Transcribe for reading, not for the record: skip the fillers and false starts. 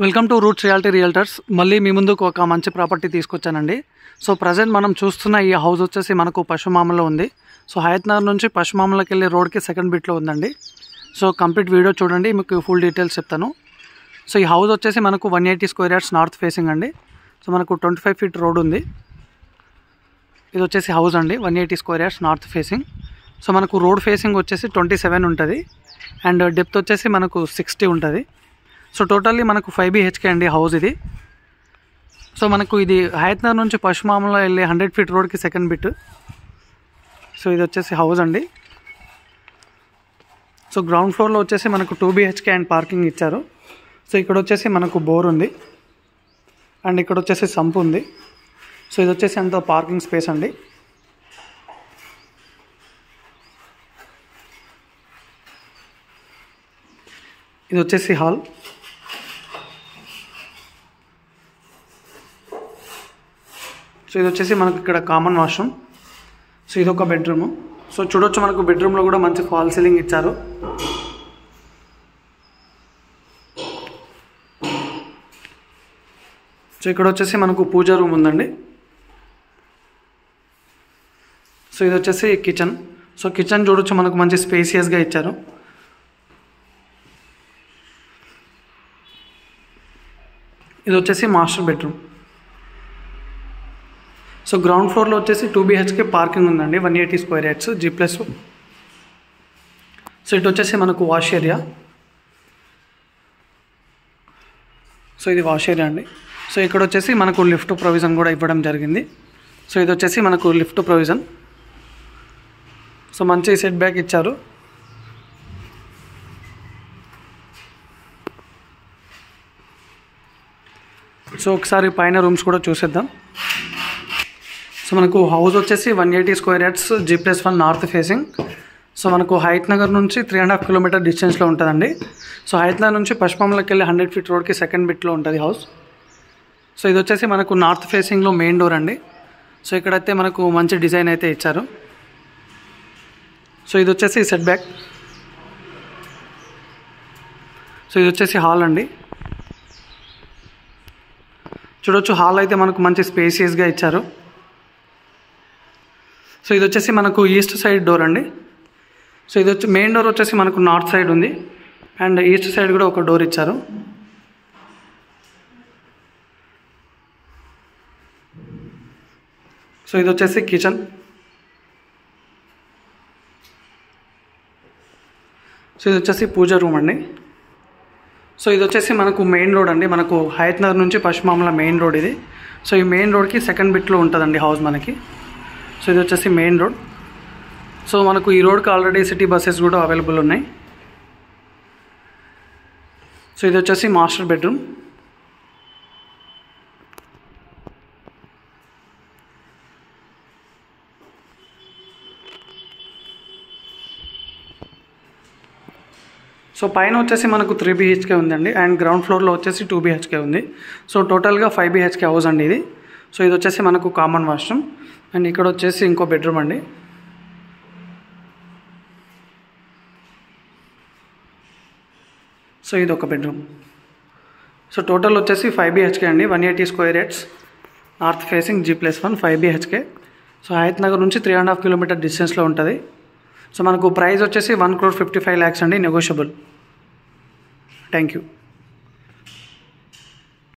Welcome to roots reality realtors. మళ్ళీ మీ ముందుకు ఒక మంచి ప్రాపర్టీ తీసుకొచ్చానండి. సో ప్రజెంట్ మనం చూస్తున్న ఈ హౌస్ వచ్చేసి మనకు పశుమామలో ఉంది. సో హయత్ నగర్ నుంచి పశుమామలకి వెళ్ళే రోడ్కి సెకండ్ బిట్లో ఉందండి. సో కంప్లీట్ వీడియో చూడండి, మీకు ఫుల్ డీటెయిల్స్ చెప్తాను. సో ఈ హౌస్ వచ్చేసి మనకు 180 స్క్వేర్ యార్డ్స్ నార్త్ ఫేసింగ్ అండి. సో మనకు 25 ఫీట్ రోడ్ ఉంది. ఇది వచ్చేసి హౌస్ అండి, 180 square yards north facing. So మనకు రోడ్ ఫేసింగ్ వచ్చేసి 27 ఉంటుంది అండ్ డెప్త్ వచ్చేసి మనకు 60 ఉంటుంది. సో టోటల్లీ మనకు 5 BHK అండి హౌస్ ఇది. సో మనకు ఇది హయత్ నగర్ నుంచి పశుమామలో వెళ్ళే 100 ఫీట్ రోడ్కి సెకండ్ బిట్. సో ఇది వచ్చేసి హౌస్ అండి. సో గ్రౌండ్ ఫ్లోర్లో వచ్చేసి మనకు 2 BHK అండ్ పార్కింగ్ ఇచ్చారు. సో ఇక్కడ వచ్చేసి మనకు బోర్ ఉంది అండ్ ఇక్కడ వచ్చేసి సంప్ ఉంది. సో ఇది వచ్చేసి అంత పార్కింగ్ స్పేస్ అండి. ఇది వచ్చేసి హాల్. సో ఇది వచ్చేసి మనకు ఇక్కడ కామన్ వాష్రూమ్. సో ఇది ఒక బెడ్రూము. సో చూడొచ్చు మనకు బెడ్రూమ్లో కూడా మంచి ఫాల్ సీలింగ్ ఇచ్చారు. సో ఇక్కడ వచ్చేసి మనకు పూజా రూమ్ ఉందండి. సో ఇది వచ్చేసి కిచెన్. సో కిచెన్ చూడొచ్చు మనకు మంచి స్పేసియస్గా ఇచ్చారు. ఇది వచ్చేసి మాస్టర్ బెడ్రూమ్. సో గ్రౌండ్ ఫ్లోర్లో వచ్చేసి 2 BHK పార్కింగ్ ఉందండి, 180 స్క్వేర్ యార్డ్స్ G+. సో ఇటు వచ్చేసి మనకు వాష్ ఏరియా. సో ఇది వాష్ ఏరియా అండి. సో ఇక్కడ వచ్చేసి మనకు లిఫ్ట్ ప్రొవిజన్ కూడా ఇవ్వడం జరిగింది. సో ఇది వచ్చేసి మనకు లిఫ్ట్ ప్రొవిజన్. సో మంచి సెట్ బ్యాక్ ఇచ్చారు. సో ఒకసారి పైన రూమ్స్ కూడా చూసేద్దాం. సో మనకు హౌస్ వచ్చేసి 180 square yards G+1 north facing. So మనకు హయత్ నగర్ నుంచి 3.5 కిలోమీటర్ డిస్టెన్స్లో ఉంటుందండి. సో హయత్ నగర్ నుంచి పశుమామలకి వెళ్ళి 100 ఫీట్ రోడ్కి సెకండ్ బిట్లో ఉంటుంది హౌస్. సో ఇది వచ్చేసి మనకు నార్త్ ఫేసింగ్లో మెయిన్ డోర్ అండి. సో ఇక్కడైతే మనకు మంచి డిజైన్ అయితే ఇచ్చారు. సో ఇది వచ్చేసి సెట్ బ్యాక్. సో ఇది వచ్చేసి హాల్ అండి. చూడొచ్చు హాల్ అయితే మనకు మంచి స్పేసియస్గా ఇచ్చారు. సో ఇది వచ్చేసి మనకు ఈస్ట్ సైడ్ డోర్ అండి. సో ఇది వచ్చి మెయిన్ డోర్ వచ్చేసి మనకు నార్త్ సైడ్ ఉంది అండ్ ఈస్ట్ సైడ్ కూడా ఒక డోర్ ఇచ్చారు. సో ఇది వచ్చేసి కిచెన్. సో ఇది వచ్చేసి పూజా రూమ్ అండి. సో ఇది వచ్చేసి మనకు మెయిన్ రోడ్ అండి, మనకు హయత్ నగర్ నుంచి పశుమామల మెయిన్ రోడ్ ఇది. సో ఈ మెయిన్ రోడ్కి సెకండ్ బిట్లో ఉంటుందండి హౌస్ మనకి. సో ఇది వచ్చేసి మెయిన్ రోడ్. సో మనకు ఈ రోడ్కి ఆల్రెడీ సిటీ బస్సెస్ కూడా అవైలబుల్ ఉన్నాయి. సో ఇది వచ్చేసి మాస్టర్ బెడ్రూమ్. సో పైన వచ్చేసి మనకు 3 BHK ఉందండి అండ్ గ్రౌండ్ ఫ్లోర్లో వచ్చేసి 2 BHK ఉంది. సో టోటల్గా 5 BHK హౌస్ అండి ఇది. సో ఇది వచ్చేసి మనకు కామన్ వాష్రూమ్ అండ్ ఇక్కడ వచ్చేసి ఇంకో బెడ్రూమ్ అండి. సో ఇది ఒక బెడ్రూమ్. సో టోటల్ వచ్చేసి 5 BHK అండి, 180 square yards north facing G+1 5 BHK. So Hayat Nagar నుంచి 3.5 కిలోమీటర్ డిస్టెన్స్లో ఉంటుంది. సో మనకు ప్రైస్ వచ్చేసి 1,55,00,000 అండి, నెగోషియబుల్. Thank you.